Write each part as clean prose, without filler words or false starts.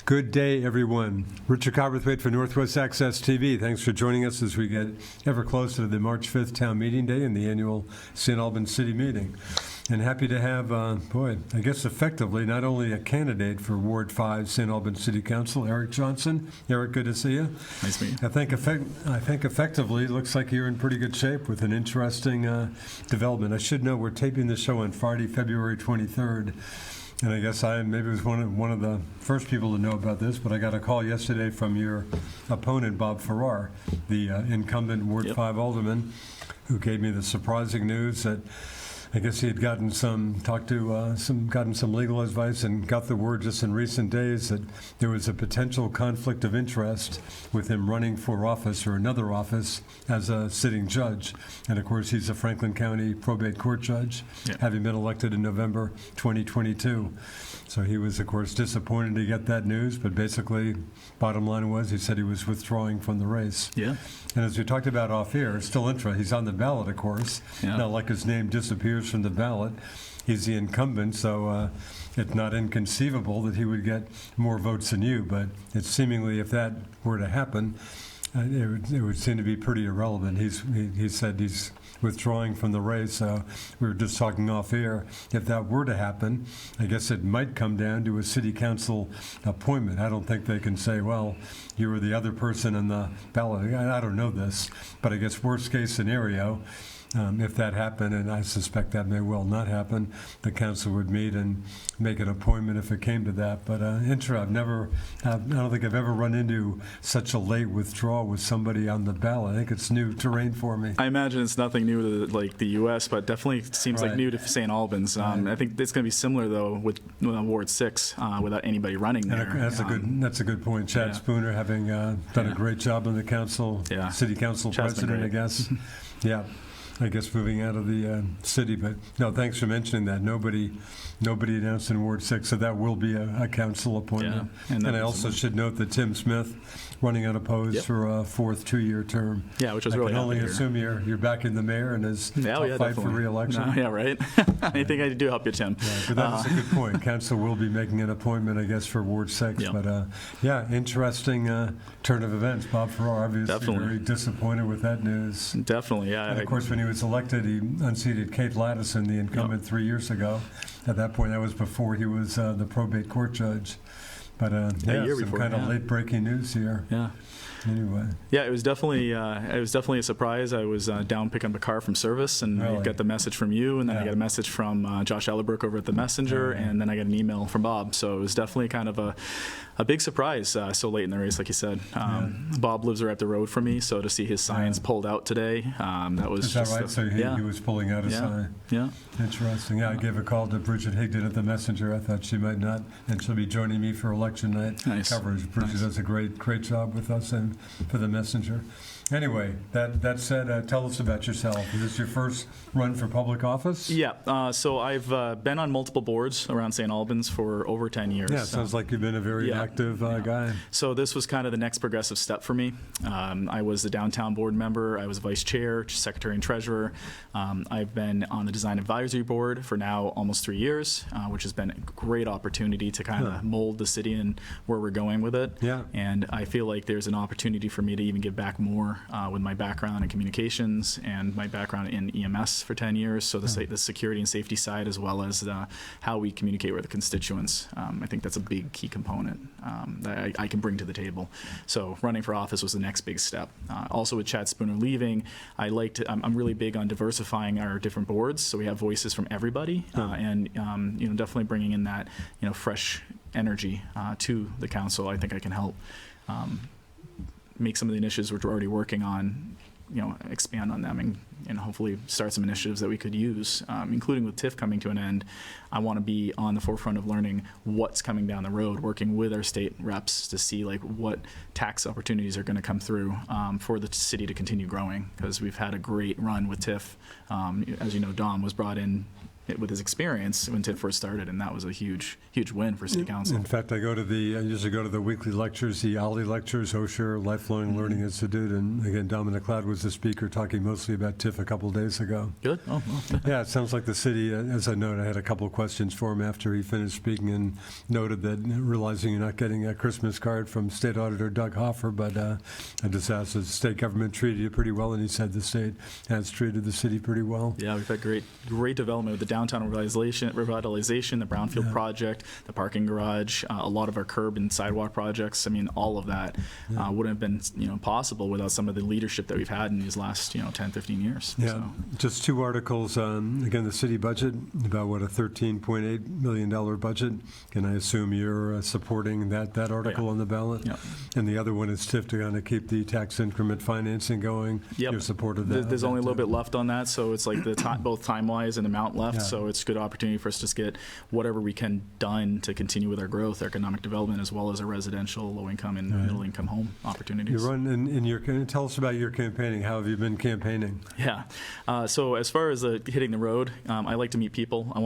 Good day, everyone. Richard Cowperthwait for Northwest Access TV. Thanks for joining us as we get ever closer to the March 5th Town Meeting Day and the annual St. Albans City meeting. And happy to have, I guess effectively, not only a candidate for Ward 5 St. Albans City Council, Erik Johnson. Eric, good to see you. Nice to meet you. I think effectively, it looks like you're in pretty good shape with an interesting development. I should know we're taping the show on Friday, February 23rd. And I guess I maybe was one of the first people to know about this, but I got a call yesterday from your opponent, Bob Farrar, the incumbent Ward 5 alderman, who gave me the surprising news that I guess he had gotten some legal advice and got the word just in recent days that there was a potential conflict of interest with him running for office or another office as a sitting judge. And of course, he's a Franklin County probate court judge, having been elected in November 2022. So he was, of course, disappointed to get that news, but basically, bottom line was he said he was withdrawing from the race. Yeah. And as we talked about off air, it's still interesting. He's on the ballot, of course. Yeah. Not like his name disappears from the ballot. He's the incumbent, so it's not inconceivable that he would get more votes than you. But it's seemingly, if that were to happen, it would seem to be pretty irrelevant. He said he's withdrawing from the race. We were just talking off air. If that were to happen, I guess it might come down to a city council appointment. I don't think they can say, well, you were the other person in the ballot. I don't know this, but I guess worst case scenario, if that happened, and I suspect that may well not happen, the council would meet and make an appointment if it came to that. But I don't think I've ever run into such a late withdrawal with somebody on the ballot. I think it's new terrain for me. I imagine it's nothing new to the U.S., but definitely seems like new to St. Albans. I think it's going to be similar though with Ward 6 without anybody running there. And that's a good point. Chad Spooner having done a great job on the council, city council president, I guess. I guess moving out of the city, but no, thanks for mentioning that. Nobody announced in Ward 6, so that will be a council appointment. Yeah. And I also should note that Tim Smith, running unopposed for a fourth two-year term. Yeah, which was really happy to hear. I can only assume you're back in the mayor and is fight for re-election. Yeah, right. Anything I do help you, Tim. Yeah, but that's a good point. Council will be making an appointment, I guess, for Ward 6. Yeah. But interesting turn of events. Bob Farrar obviously very disappointed with that news. Definitely, yeah. And of course, when he was elected, he unseated Kate Lattison, the incumbent 3 years ago. At that point, that was before he was the probate court judge. But some kind of late breaking news here. Yeah. Anyway. Yeah, it was definitely a surprise. I was down picking up a car from service, and I got the message from you, and then I got a message from Josh Ellerbrook over at the Messenger, and then I got an email from Bob. So it was definitely kind of a big surprise so late in the race, like you said. Bob lives right up the road from me, so to see his signs pulled out today, that was. Is that right? So he was pulling out his sign. Yeah. Interesting. Yeah, I gave a call to Bridget Higdon at the Messenger. I thought she might not, and she'll be joining me for election night coverage. Bridget does a great job with us and for the Messenger. Anyway, that said, tell us about yourself. Is this your first run for public office? Yeah. So I've been on multiple boards around St. Albans for over 10 years. Yeah, sounds like you've been a very active guy. So this was kind of the next progressive step for me. I was the downtown board member. I was vice chair, secretary, and treasurer. I've been on the design advisory board for now almost 3 years, which has been a great opportunity to kind of mold the city and where we're going with it. Yeah. And I feel like there's an opportunity for me to even give back more with my background in communications and my background in EMS for 10 years, so the security and safety side, as well as how we communicate with the constituents. I think that's a big key component that I can bring to the table. So running for office was the next big step. Also with Chad Spooner leaving, I'm really big on diversifying our different boards, so we have voices from everybody, and definitely bringing in that fresh energy to the council. I think I can help make some of the initiatives which we're already working on, expand on them and hopefully start some initiatives that we could use, including with TIF coming to an end. I want to be on the forefront of learning what's coming down the road, working with our state reps to see what tax opportunities are going to come through for the city to continue growing, because we've had a great run with TIF. As you know, Dom was brought in with his experience when Tiff first started, and that was a huge win for City Council. In fact, I usually go to the weekly lectures, the OLLI lectures, Osher Lifelong Learning Institute, and again, Dominic Cloud was the speaker talking mostly about TIF a couple days ago. Good. Oh, well. Yeah, it sounds like the city, as I noted, I had a couple of questions for him after he finished speaking and noted that realizing you're not getting a Christmas card from State Auditor Doug Hoffer, but I just asked, the state government treated you pretty well, and he said the state has treated the city pretty well. Yeah, we've had great development with the downtown revitalization, the Brownfield project, the parking garage, a lot of our curb and sidewalk projects. I mean, all of that wouldn't have been possible without some of the leadership that we've had in these last 10, 15 years. Yeah, So. just two articles. Again, the city budget, about a $13.8 million budget. Can I assume you're supporting that article on the ballot? Yeah. And the other one is TIF to kind of keep the tax increment financing going. Yep. Your support of that. There's only a little bit left on that, so it's like both time-wise and amount left. Yeah. So it's a good opportunity for us to just get whatever we can done to continue with our growth, economic development, as well as our residential, low-income, and middle-income home opportunities. You run in your. Tell us about your campaigning. How have you been campaigning? Yeah. So as far as hitting the road, I like to meet people. I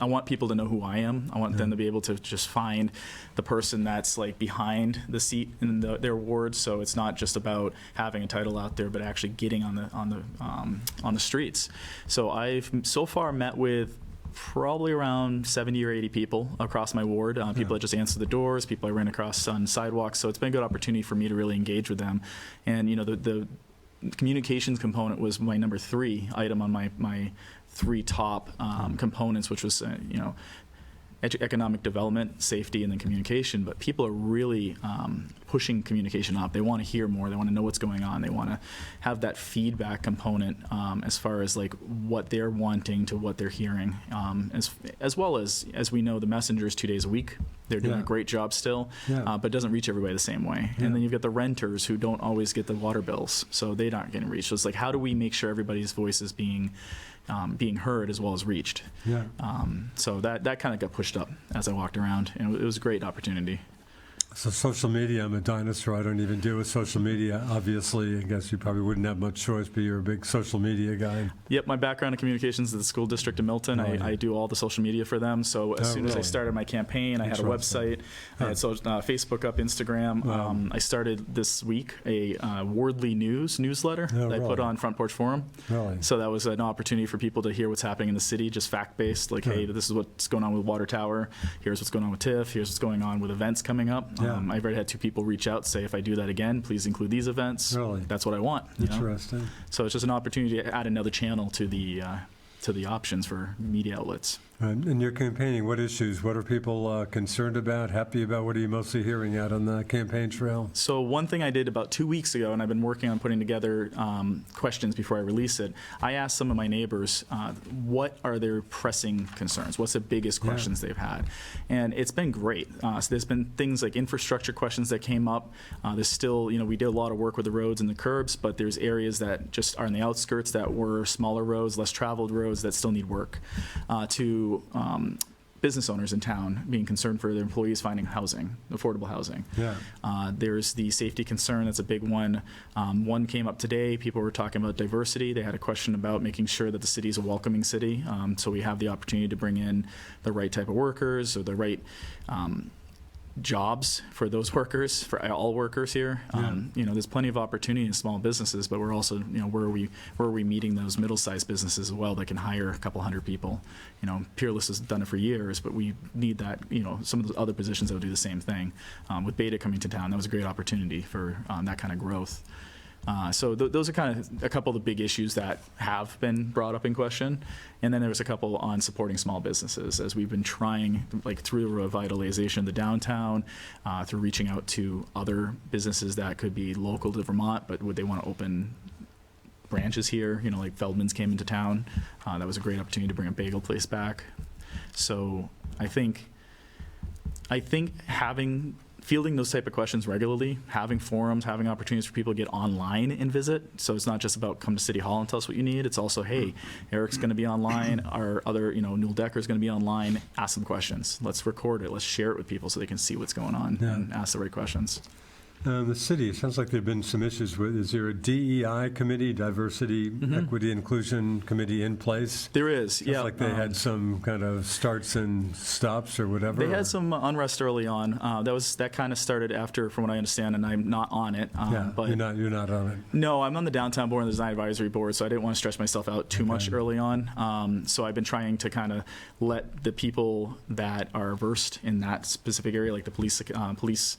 want people to know who I am. I want them to be able to just find the person that's like behind the seat in their ward. So it's not just about having a title out there, but actually getting on the streets. So I've so far met with probably around 70 or 80 people across my ward, people that just answer the doors, people I ran across on sidewalks. So it's been a good opportunity for me to really engage with them. And the communications component was my number 3 item on my 3 top components, which was economic development, safety, and then communication. But people are really pushing communication up. They want to hear more. They want to know what's going on. They want to have that feedback component as far as like what they're wanting to what they're hearing. As well as we know, the messengers 2 days a week. They're doing a great job still, but it doesn't reach everybody the same way. And then you've got the renters who don't always get the water bills, so they're not getting reached. So it's like, how do we make sure everybody's voice is being heard as well as reached? Yeah. So that kind of got pushed up as I walked around, and it was a great opportunity. So social media, I'm a dinosaur. I don't even deal with social media. Obviously, I guess you probably wouldn't have much choice, but you're a big social media guy. Yep, my background in communications is the school district in Milton. I do all the social media for them. So as soon as I started my campaign, I had a website. I had Facebook up, Instagram. I started this week a Wardley newsletter that I put on Front Porch Forum. Really? So that was an opportunity for people to hear what's happening in the city, just fact-based, like, hey, this is what's going on with Water Tower. Here's what's going on with TIF. Here's what's going on with events coming up. I've already had 2 people reach out, say, if I do that again, please include these events. Really? That's what I want. Interesting. So it's just an opportunity to add another channel to the options for media outlets. In your campaigning, what issues? What are people concerned about, happy about? What are you mostly hearing out on the campaign trail? So one thing I did about 2 weeks ago, and I've been working on putting together questions before I release it, I asked some of my neighbors, what are their pressing concerns? What's the biggest questions they've had? And it's been great. So there's been things like infrastructure questions that came up. There's still, we did a lot of work with the roads and the curbs, but there's areas that just are in the outskirts that were smaller roads, less traveled roads that still need work. Business owners in town being concerned for their employees finding housing, affordable housing. Yeah. There's the safety concern. That's a big one. One came up today. People were talking about diversity. They had a question about making sure that the city is a welcoming city. So we have the opportunity to bring in the right type of workers or the right jobs for those workers, for all workers here. There's plenty of opportunity in small businesses, but we're also, where are we meeting those middle-sized businesses as well that can hire a couple hundred people? Peerless has done it for years, but we need that, some of the other positions that will do the same thing. With Beta coming to town, that was a great opportunity for that kind of growth. So those are kind of a couple of the big issues that have been brought up in question. And then there was a couple on supporting small businesses, as we've been trying, like through the revitalization of the downtown, through reaching out to other businesses that could be local to Vermont, but would they want to open branches here? Like Feldman's came into town. That was a great opportunity to bring a bagel place back. So I think fielding those type of questions regularly, having forums, having opportunities for people to get online and visit. So it's not just about come to City Hall and tell us what you need. It's also, hey, Erik's going to be online. Our other, Newell Decker's going to be online. Ask some questions. Let's record it. Let's share it with people so they can see what's going on and ask the right questions. The city, it sounds like there have been some issues with, is there a DEI committee, Diversity, Equity, Inclusion Committee in place? There is, Sounds yeah. like they had some kind of starts and stops or whatever. They had some unrest early on. That kind of started after, from what I understand, and I'm not on it. But you're not on it. No, I'm on the downtown board and the design advisory board, so I didn't want to stress myself out too much early on. So I've been trying to kind of let the people that are versed in that specific area, like the police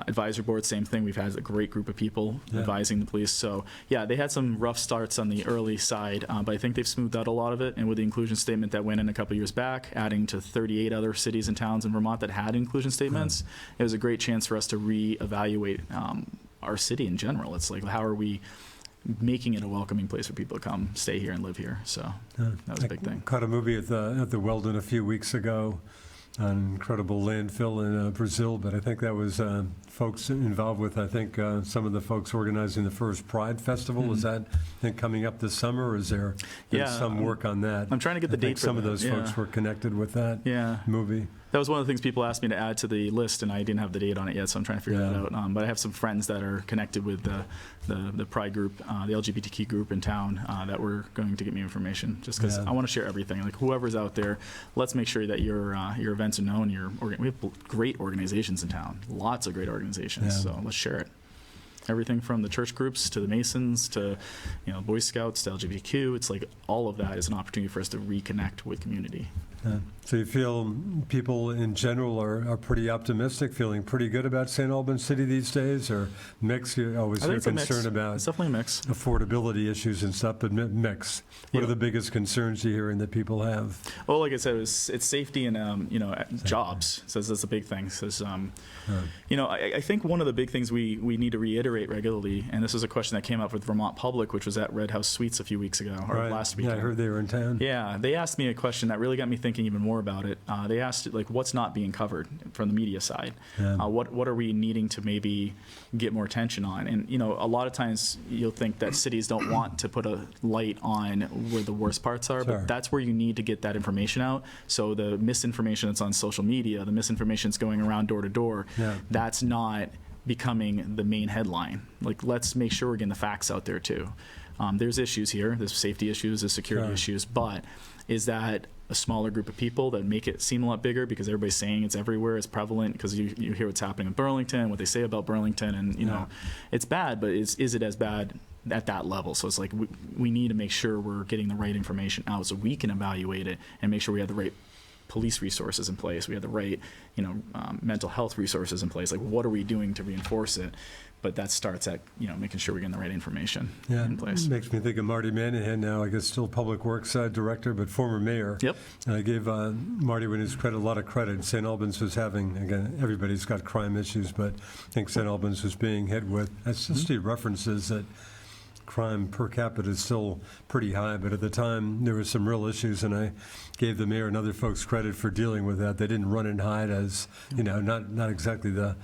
advisory board, same thing. We've had a great group of people advising the police. So yeah, they had some rough starts on the early side, but I think they've smoothed out a lot of it. And with the inclusion statement that went in a couple years back, adding to 38 other cities and towns in Vermont that had inclusion statements, it was a great chance for us to reevaluate our city in general. It's like, how are we making it a welcoming place for people to come stay here and live here? So that was a big thing. Caught a movie at the Weldon a few weeks ago, an incredible landfill in Brazil, but I think that was folks involved with, I think, some of the folks organizing the first Pride Festival. Is that coming up this summer, or is there some work on that? I'm trying to get the date for some that. of those folks were connected with that movie. That was one of the things people asked me to add to the list, and I didn't have the date on it yet, so I'm trying to figure that out. But I have some friends that are connected with the Pride group, the LGBTQ group in town, that were going to get me information, just because I want to share everything. Like, whoever's out there, let's make sure that your events are known. We have great organizations in town, lots of great organizations, so let's share it. Everything from the church groups to the Masons to Boy Scouts to LGBTQ. It's like all of that is an opportunity for us to reconnect with community. So you feel people in general are pretty optimistic, feeling pretty good about St. Albans City these days, or mix? You always hear concern about it's definitely a mix. Affordability issues and stuff, but mix. What are the biggest concerns you're hearing that people have? Well, like I said, it's safety and jobs. So that's a big thing. So, I think one of the big things we need to reiterate regularly, and this is a question that came up with Vermont Public, which was at Red House Suites a few weeks ago, or last week. Yeah, I heard they were in town. Yeah, they asked me a question that really got me thinking even more about it. They asked, like, what's not being covered from the media side? What are we needing to maybe get more attention on? And, a lot of times you'll think that cities don't want to put a light on where the worst parts are, but that's where you need to get that information out. So the misinformation that's on social media, the misinformation that's going around door to door, that's not becoming the main headline. Like, let's make sure we're getting the facts out there too. There's issues here. There's safety issues, there's security issues, but is that a smaller group of people that make it seem a lot bigger because everybody's saying it's everywhere, it's prevalent, because you hear what's happening in Burlington, what they say about Burlington, and it's bad, but is it as bad at that level? So it's like we need to make sure we're getting the right information out so we can evaluate it and make sure we have the right police resources in place, we have the right mental health resources in place. Like, what are we doing to reinforce it? But that starts at making sure we're getting the right information in place. Makes me think of Marty Manahan, now I guess still Public Works Director, but former mayor. Yep. And I gave Marty, when his credit, a lot of credit. St. Albans was having, again, everybody's got crime issues, but I think St. Albans was being hit with, as Steve references, that crime per capita is still pretty high, but at the time there were some real issues, and I gave the mayor and other folks credit for dealing with that. They didn't run and hide as, not exactly the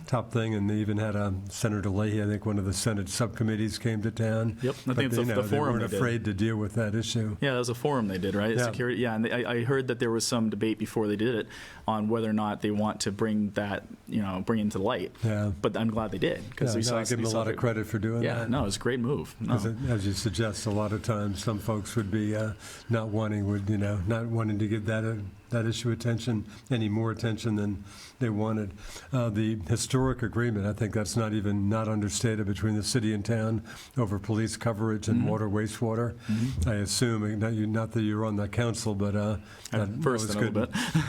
top thing, and they even had Senator Leahy, I think one of the Senate subcommittees, came to town. Yep, I think it's the forum they weren't afraid to deal with that issue. Yeah, that was a forum they did, right? Yeah. Security. Yeah, and I heard that there was some debate before they did it on whether or not they want to bring that, bring it into light. Yeah. But I'm glad they did, because I give them a lot of credit for doing that. Yeah, no, it was a great move. No. As you suggest, a lot of times some folks would be not wanting to give that issue attention, any more attention than they wanted. The historic agreement, I think that's not understated, between the city and town over police coverage and water, wastewater. I assume, not that you're on that council, but that was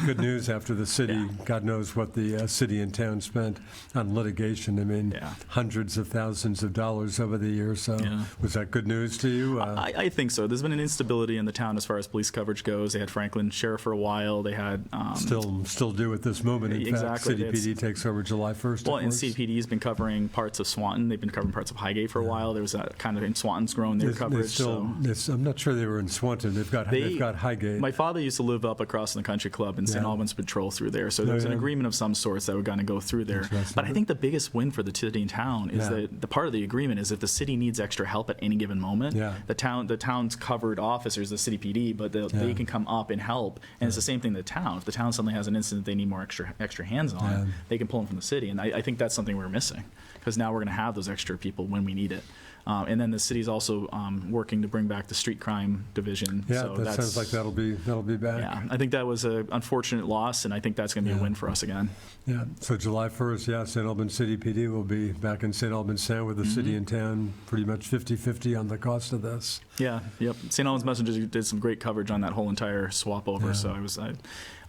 good news after the city, God knows what the city and town spent on litigation. I mean, hundreds of thousands of dollars over the years. So was that good news to you? I think so. There's been an instability in the town as far as police coverage goes. They had Franklin Sheriff for a while. They had still do at this moment. In fact, City PD takes over July 1st. Well, and CPD's been covering parts of Swanton. They've been covering parts of Highgate for a while. There was that kind of in Swanton's grown their coverage. I'm not sure they were in Swanton. They've got Highgate. My father used to live up across in the country club, and St. Albans patrol through there. So there was an agreement of some sorts that were going to go through there. But I think the biggest win for the city and town is that the part of the agreement is if the city needs extra help at any given moment, the town's covered officers, the city PD, but they can come up and help. And it's the same thing to the town. If the town suddenly has an incident they need more extra hands on, they can pull them from the city. And I think that's something we're missing, because now we're going to have those extra people when we need it. And then the city's also working to bring back the street crime division. Yeah, so that sounds like that'll be back. Yeah, I think that was an unfortunate loss, and I think that's going to be a win for us again. Yeah, so July 1st, St. Albans City PD will be back in St. Albans Sound with the city and town pretty much 50-50 on the cost of this. Yeah, yep. St. Albans Messengers did some great coverage on that whole entire swap over, so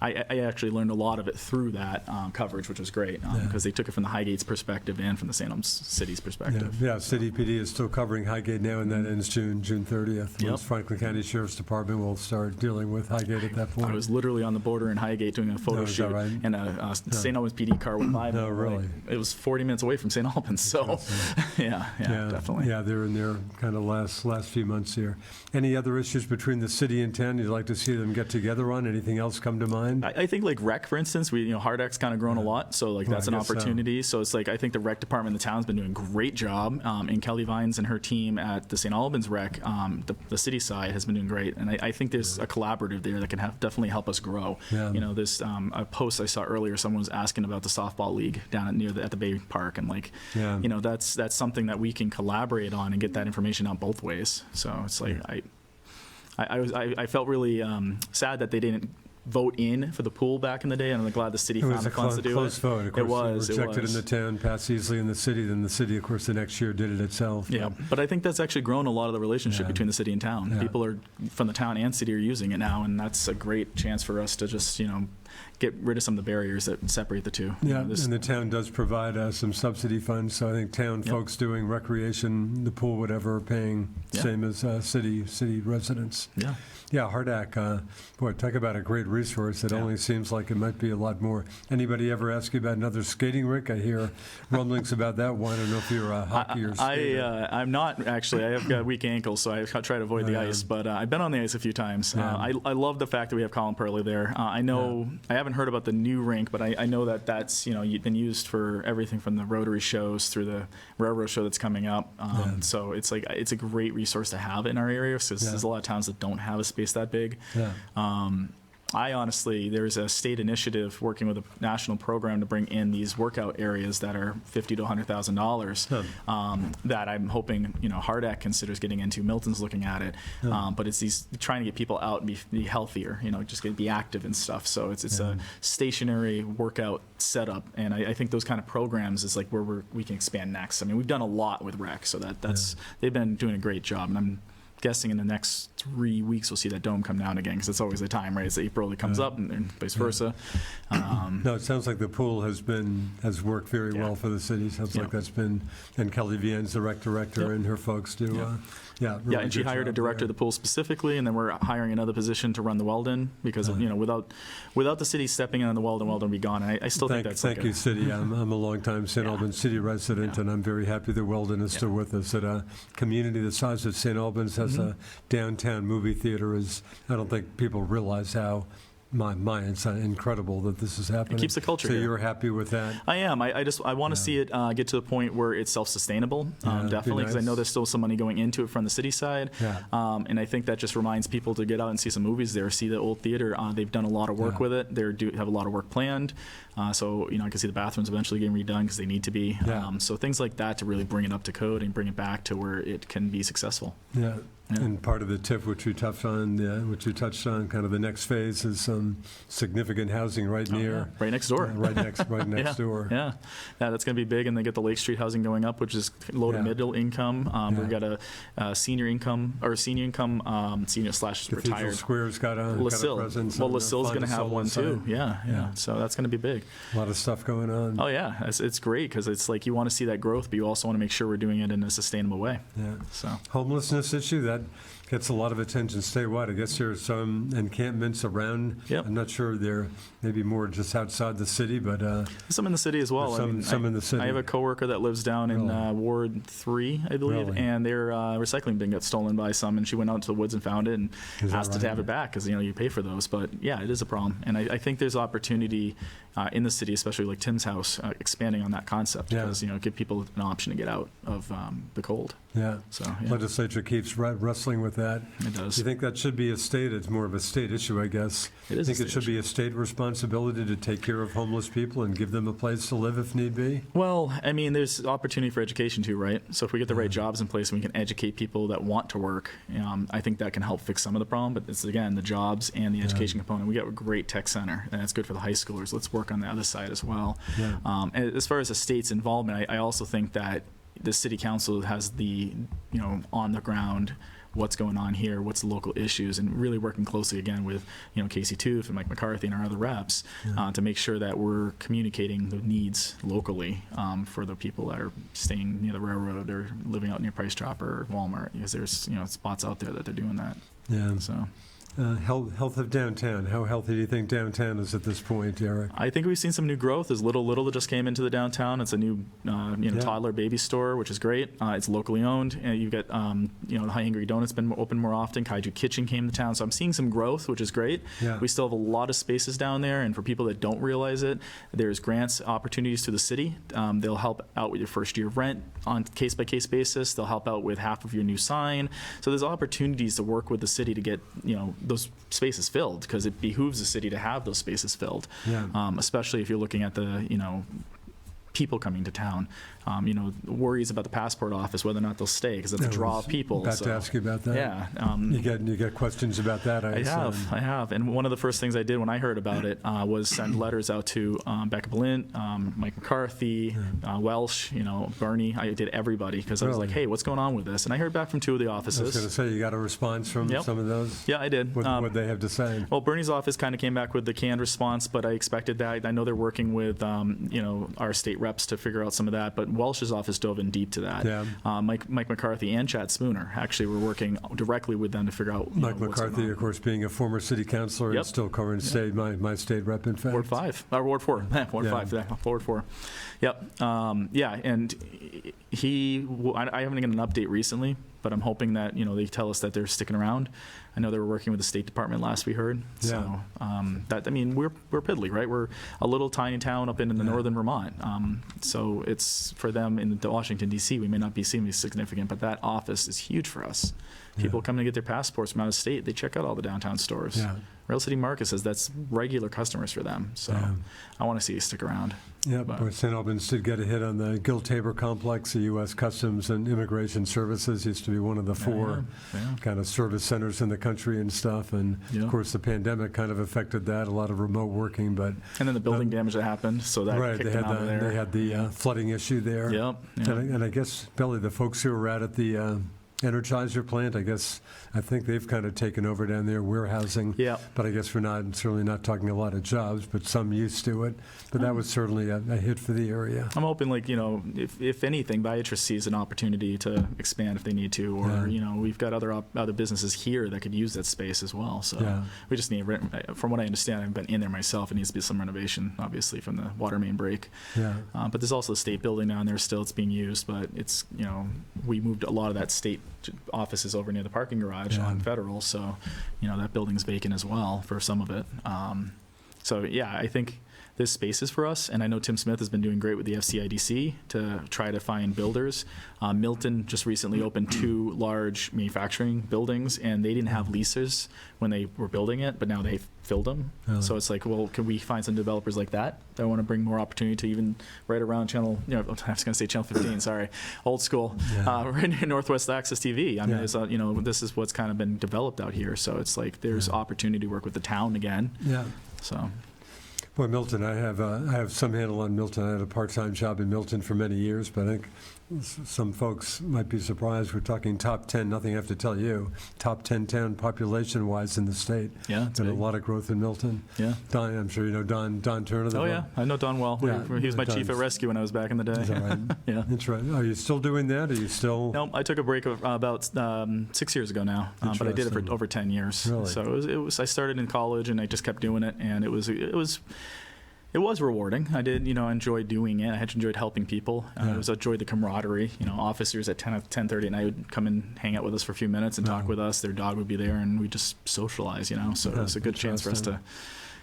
I actually learned a lot of it through that coverage, which was great, because they took it from the Highgate's perspective and from the St. Albans City's perspective. Yeah, City PD is still covering Highgate now, and that ends June 30th. Yep. Once Franklin County Sheriff's Department will start dealing with Highgate at that point. I was literally on the border in Highgate doing a photo shoot, right? And a St. Albans PD car went by. No, really? It was 40 minutes away from St. Albans, so yeah, definitely. Yeah, they're in their kind of last few months here. Any other issues between the city and town you'd like to see them get together on? Anything else come to mind? I think like rec, for instance, Hardek's kind of grown a lot, so like that's an opportunity. So it's like I think the rec department in the town's been doing a great job, and Kelly Vines and her team at the St. Albans rec, the city side has been doing great, and I think there's a collaborative there that can definitely help us grow. Yeah. This a post I saw earlier, someone was asking about the softball league down at the Bay Park, and that's something that we can collaborate on and get that information out both ways. So it's like I felt really sad that they didn't vote in for the pool back in the day, and I'm glad the city found the funds to do it. It was a close vote. Of course, it was rejected in the town, passed easily in the city. Then the city, of course, the next year did it itself. Yeah, but I think that's actually grown a lot of the relationship between the city and town. Yeah. People are from the town and city are using it now, and that's a great chance for us to just get rid of some of the barriers that separate the two. Yeah, and the town does provide some subsidy funds, so I think town folks doing recreation, the pool, whatever, are paying same as city residents. Yeah. Yeah, Hardak, boy, talk about a great resource. It only seems like it might be a lot more. Anybody ever ask you about another skating rink? I hear rumblings about that one. I don't know if you're a hockey or skater. I'm not, actually. I have got weak ankles, so I try to avoid the ice, but I've been on the ice a few times. I love the fact that we have Colin Purley there. I know, I haven't heard about the new rink, but I know that's been used for everything from the Rotary shows through the railroad show that's coming up. So it's like it's a great resource to have in our area, because there's a lot of towns that don't have a space that big. I honestly, there's a state initiative working with a national program to bring in these workout areas that are $50,000 to $100,000 that I'm hoping Hardak considers getting into. Milton's looking at it, but it's these trying to get people out and be healthier, just be active and stuff. So it's a stationary workout setup, and I think those kind of programs is like where we can expand next. I mean, we've done a lot with rec, so that's they've been doing a great job, and I'm guessing in the next 3 weeks we'll see that dome come down again, because it's always the time, right? It's April, it comes up, and vice versa. No, it sounds like the pool has worked very well for the city. Sounds like that's been, and Kelly Vian's the rec director, and her folks do. Really and she hired a director of the pool specifically, and then we're hiring another position to run the Weldon, because without the city stepping in on the Weldon will be gone. And I still think that's thank you, city. I'm a longtime St. Albans City resident, and I'm very happy that Weldon is still with us. At a community the size of St. Albans has a downtown movie theater. I don't think people realize how. It's incredible that this is happening. It keeps the culture So here. you're happy with that? I am. I want to see it get to the point where it's self-sustainable, definitely, because I know there's still some money going into it from the city side. And I think that just reminds people to get out and see some movies there, see the old theater. They've done a lot of work with it. They have a lot of work planned. So, I can see the bathrooms eventually getting redone because they need to be. So things like that to really bring it up to code and bring it back to where it can be successful. Yeah. And part of the TIF, which you touched on, kind of the next phase is some significant housing right next door. Right next door. Yeah, that's going to be big, and they get the Lake Street housing going up, which is low to middle income. We've got a senior income slash Cathedral retired. Square's got a presence. Well, LaSalle's going to have one too. Yeah. So that's going to be big. A lot of stuff going on. Oh yeah, it's great, because it's like you want to see that growth, but you also want to make sure we're doing it in a sustainable way. Yeah. So homelessness issue that gets a lot of attention statewide. I guess there's some encampments around. I'm not sure they're maybe more just outside the city, but some in the city as well. Some in the city. I have a coworker that lives down in Ward 3, I believe, and their recycling bin got stolen by some, and she went out into the woods and found it and asked to have it back, because you pay for those. But yeah, it is a problem, and I think there's opportunity in the city, especially like Tim's house, expanding on that concept, because give people an option to get out of the cold. Legislature keeps wrestling with that. It does. Do you think that should be it's more of a state issue, I guess? It is. Think it should be a state responsibility to take care of homeless people and give them a place to live if need be? Well, I mean, there's opportunity for education too, right? So if we get the right jobs in place and we can educate people that want to work, I think that can help fix some of the problem. But it's, again, the jobs and the education component. We got a great tech center, and that's good for the high schoolers. Let's work on the other side as well. Yeah. And as far as the state's involvement, I also think that the city council has the, on the ground, what's going on here, what's the local issues, and really working closely again with, Casey Toof and Mike McCarthy and our other reps to make sure that we're communicating the needs locally for the people that are staying near the railroad or living out near Price Chopper or Walmart, because there's, spots out there that they're doing that. Yeah. So. Health of downtown. How healthy do you think downtown is at this point, Erik? I think we've seen some new growth. There's Little that just came into the downtown. It's a new, toddler baby store, which is great. It's locally owned. And you've got, the High Angry Donut's been open more often. Kaiju Kitchen came to town. So I'm seeing some growth, which is great. Yeah. We still have a lot of spaces down there. And for people that don't realize it, there's grants opportunities through the city. They'll help out with your first year of rent on case-by-case basis. They'll help out with half of your new sign. So there's opportunities to work with the city to get, those spaces filled, because it behooves the city to have those spaces filled, especially if you're looking at the, people coming to town. Worries about the passport office, whether or not they'll stay, because it's a draw of people. About to ask you about that. Yeah. You get questions about that, I have. And one of the first things I did when I heard about it was send letters out to Becca Balint, Mike McCarthy, Welsh, Bernie. I did everybody, because I was like, hey, what's going on with this? And I heard back from two of the offices. I was going to say, you got a response from some of those? Yeah, I did. What did they have to say? Well, Bernie's office kind of came back with the canned response, but I expected that. I know they're working with, our state reps to figure out some of that, but Welsh's office dove in deep to that. Yeah. Mike McCarthy and Chad Spooner actually were working directly with them to figure out. Mike McCarthy, of course, being a former city councilor and still current state, my state rep, in fact. Ward 5, or Ward 4, Ward 5, Ward 4. Yep. And I haven't gotten an update recently, but I'm hoping that, they tell us that they're sticking around. I know they were working with the State Department last we heard. So we're Piddly, right? We're a little tiny town up in the northern Vermont. So it's for them in Washington, D.C., we may not be seemingly significant, but that office is huge for us. People come to get their passports from out of state, they check out all the downtown stores. Yeah. Rail City Market says that's regular customers for them. So I want to see you stick around. Yeah, but St. Albans did get a hit on the Gill-Tabor complex. The U.S. Customs and Immigration Services used to be one of the four kind of service centers in the country and stuff. And, of course, the pandemic kind of affected that, a lot of remote working. But and then the building damage that happened, so that kicked them out of there. They had the flooding issue there. Yep. And I guess, Billy, the folks who were out at the Energizer plant, I think they've kind of taken over down there, warehousing. Yeah. But I guess we're certainly not talking a lot of jobs, but some used to it. But that was certainly a hit for the area. I'm hoping, if anything, Beatrice sees an opportunity to expand if they need to, or we've got other businesses here that could use that space as well. So we just need, from what I understand, I've been in there myself. It needs to be some renovation, obviously, from the water main break. Yeah. But there's also a state building down there still. It's being used, but it's we moved a lot of that state offices over near the parking garage on Federal, so that building's vacant as well for some of it. I think there's spaces for us, and I know Tim Smith has been doing great with the FCIDC to try to find builders. Milton just recently opened 2 large manufacturing buildings, and they didn't have leases when they were building it, but now they've filled them. So it's like, well, can we find some developers like that want to bring more opportunity to even right around channel, I was going to say channel 15, sorry, old school, right near Northwest Access TV. I mean, this is what's kind of been developed out here. So it's like there's opportunity to work with the town again. Yeah. So. Boy, Milton, I have some handle on Milton. I had a part-time job in Milton for many years, but I think some folks might be surprised. We're talking top 10, nothing I have to tell you, top 10 town population-wise in the state. Yeah, it's been a lot of growth in Milton. Yeah. Don, I'm sure you know Don Turner. Oh, yeah. I know Don well. Yeah. He was my chief at rescue when I was back in the day. Is that right? Yeah. That's right. Are you still doing that? Are you still? No, I took a break of about 6 years ago now, but I did it for over 10 years. Really? So it was. I started in college, and I just kept doing it, and it was rewarding. I did, enjoy doing it. I had enjoyed helping people. I enjoyed the camaraderie. Officers at 10:30 at night would come and hang out with us for a few minutes and talk with us. Their dog would be there, and we just socialize. So it was a good chance for us to,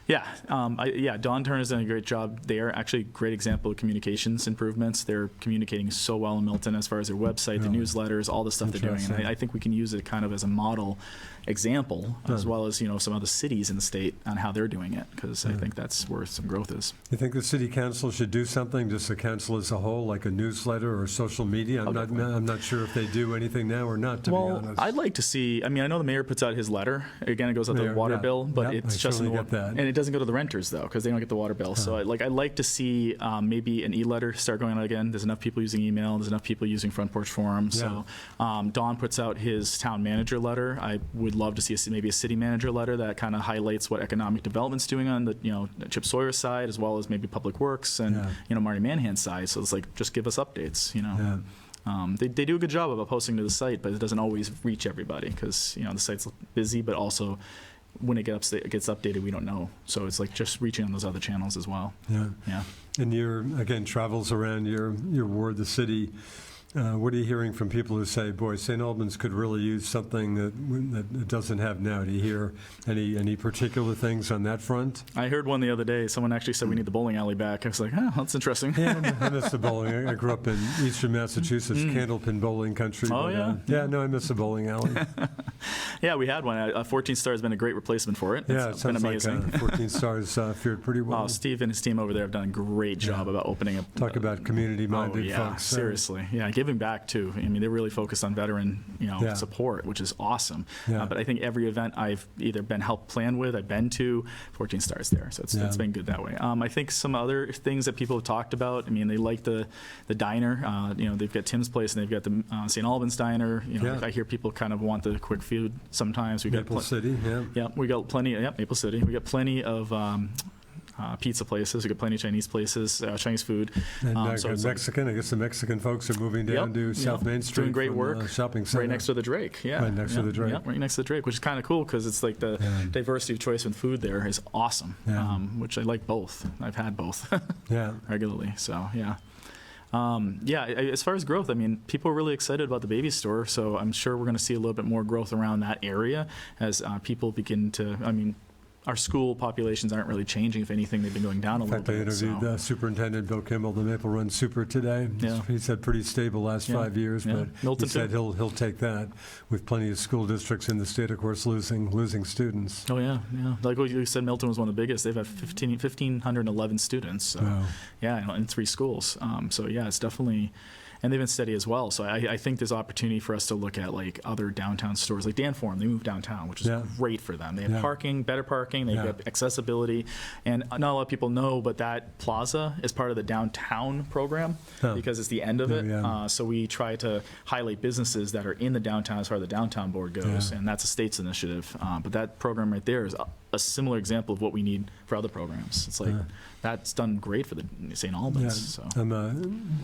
Dawn Turner's done a great job. They are actually a great example of communications improvements. They're communicating so well in Milton as far as their website, the newsletters, all the stuff they're doing. And I think we can use it kind of as a model example, as well as, some other cities in the state on how they're doing it, because I think that's where some growth is. You think the city council should do something, just the council as a whole, like a newsletter or social media? I'm not sure if they do anything now or not, to be honest. I'd like to see, I know the mayor puts out his letter. Again, it goes out the water bill, but it's just and it doesn't go to the renters, though, because they don't get the water bill. So I'd like to see maybe an e-letter start going out again. There's enough people using email. There's enough people using Front Porch Forum. So Don puts out his town manager letter. I would love to see maybe a city manager letter that kind of highlights what economic development's doing on the Chip Sawyer side, as well as maybe Public Works and Marty Manhan's side. So it's like, just give us updates. They do a good job of posting to the site, but it doesn't always reach everybody, because the site's busy, but also when it gets updated, we don't know. So it's like just reaching on those other channels as well. Yeah. And your, again, travels around your ward, the city. What are you hearing from people who say, boy, St. Albans could really use something that it doesn't have now? Do you hear any particular things on that front? I heard one the other day. Someone actually said we need the bowling alley back. I was like, oh, that's interesting. Yeah, I miss the bowling. I grew up in eastern Massachusetts, Candlepin bowling country. Oh, but, I miss the bowling alley. Yeah, we had one. 14 Star has been a great replacement for it. It's been amazing. Like 14 Stars fared pretty well. Oh, Steve and his team over there have done a great job about opening up. Talk about community-minded folks. Seriously. Yeah, giving back, too. They're really focused on veteran support, which is awesome. But I think every event I've either been helped plan with, I've been to, 14 Stars there. So it's been good that way. I think some other things that people have talked about, they like the diner. They've got Tim's Place and they've got the St. Albans Diner. I hear people kind of want the quick food sometimes. We got Maple City, we got plenty. Maple City. We got plenty of pizza places. We got plenty of Chinese places, Chinese food. And so Mexican. I guess the Mexican folks are moving down to South Main Street. Doing great work. Shopping center. Right next to the Drake. Right next to the Drake. Right next to the Drake, which is kind of cool because it's like the diversity of choice in food there is awesome. Which I like both. I've had both. Regularly. So as far as growth, people are really excited about the baby store, so I'm sure we're going to see a little bit more growth around that area as people begin to, our school populations aren't really changing. If anything, they've been going down a little bit. In fact, I interviewed Superintendent Bill Kimball, the Maple Run Super, today. He said pretty stable last 5 years, but Milton he said he'll take that with plenty of school districts in the state, of course, losing students. Oh, yeah. Like what you said, Milton was one of the biggest. They've had 1,511 students. So, in 3 schools. It's definitely... And they've been steady as well. So I think there's opportunity for us to look at like other downtown stores, like Dan Forum. They moved downtown, which is great for them. They have parking, better parking. They've got accessibility. And not a lot of people know, but that plaza is part of the downtown program because it's the end of it. So we try to highlight businesses that are in the downtown as far as the downtown board goes. And that's a state's initiative. But that program right there is a similar example of what we need for other programs. It's like that's done great for the St. Albans. So.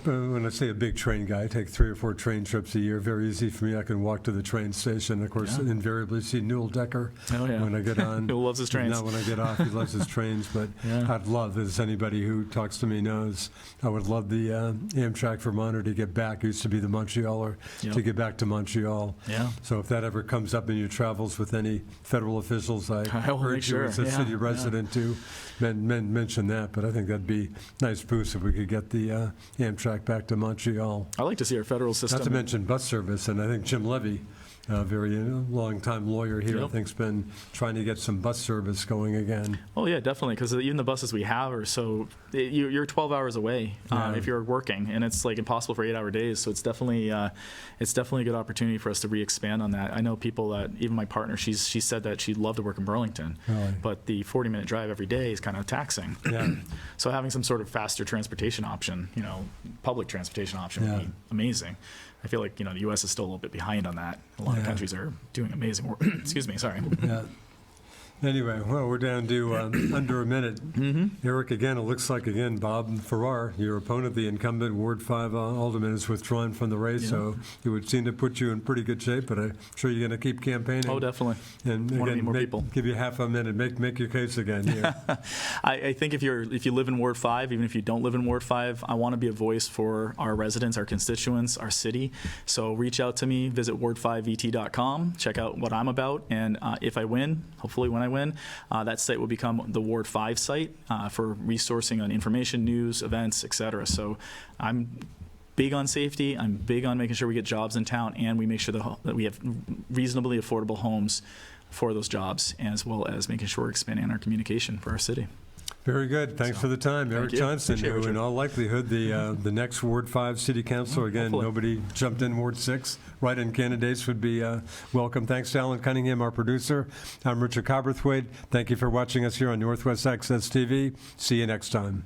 When I say a big train guy, I take 3 or 4 train trips a year. Very easy for me. I can walk to the train station. Of course, invariably see Newell Decker when I get on. Newell loves his trains. Not when I get off. He loves his trains. But I'd love, as anybody who talks to me knows, I would love the Amtrak Vermonter to get back. It used to be the Montrealer to get back to Montreal. So if that ever comes up in your travels with any federal officials, I urge you as a city resident to mention that. But I think that'd be a nice boost if we could get the Amtrak back to Montreal. I like to see our federal system. Not to mention bus service, and I think Jim Levy, a very long-time lawyer here, I think's been trying to get some bus service going again. Oh, yeah, definitely, because even the buses we have are so, you're 12 hours away if you're working, and it's like impossible for 8-hour days, so it's definitely a good opportunity for us to re-expand on that. I know people that, even my partner, she said that she'd love to work in Burlington, but the 40-minute drive every day is kind of taxing. So having some sort of faster transportation option, public transportation option would be amazing. I feel like, the U.S. is still a little bit behind on that. A lot of countries are doing amazing work. Excuse me, sorry. Anyway, well, we're down to under a minute. Erik, again, it looks like, Bob Farrar, your opponent, the incumbent Ward 5 alderman, is withdrawn from the race, so it would seem to put you in pretty good shape, but I'm sure you're going to keep campaigning. Oh, definitely. And again, give you half a minute, make your case again. I think if you live in Ward 5, even if you don't live in Ward 5, I want to be a voice for our residents, our constituents, our city. So reach out to me, visit ward5vt.com, check out what I'm about, and if I win, hopefully when I I win, that site will become the Ward 5 site for resourcing on information, news, events, etc. So I'm big on safety. I'm big on making sure we get jobs in town, and we make sure that we have reasonably affordable homes for those jobs, as well as making sure we're expanding our communication for our city. Very good. Thanks for the time. Erik Johnson, Appreciate it, who in Richard. all likelihood the next Ward 5 city councilor. Again, Hopefully. nobody jumped in Ward 6. Write-in candidates would be welcome. Thanks to Alan Cunningham, our producer. I'm Richard Cowperthwait. Thank you for watching us here on Northwest Access TV. See you next time.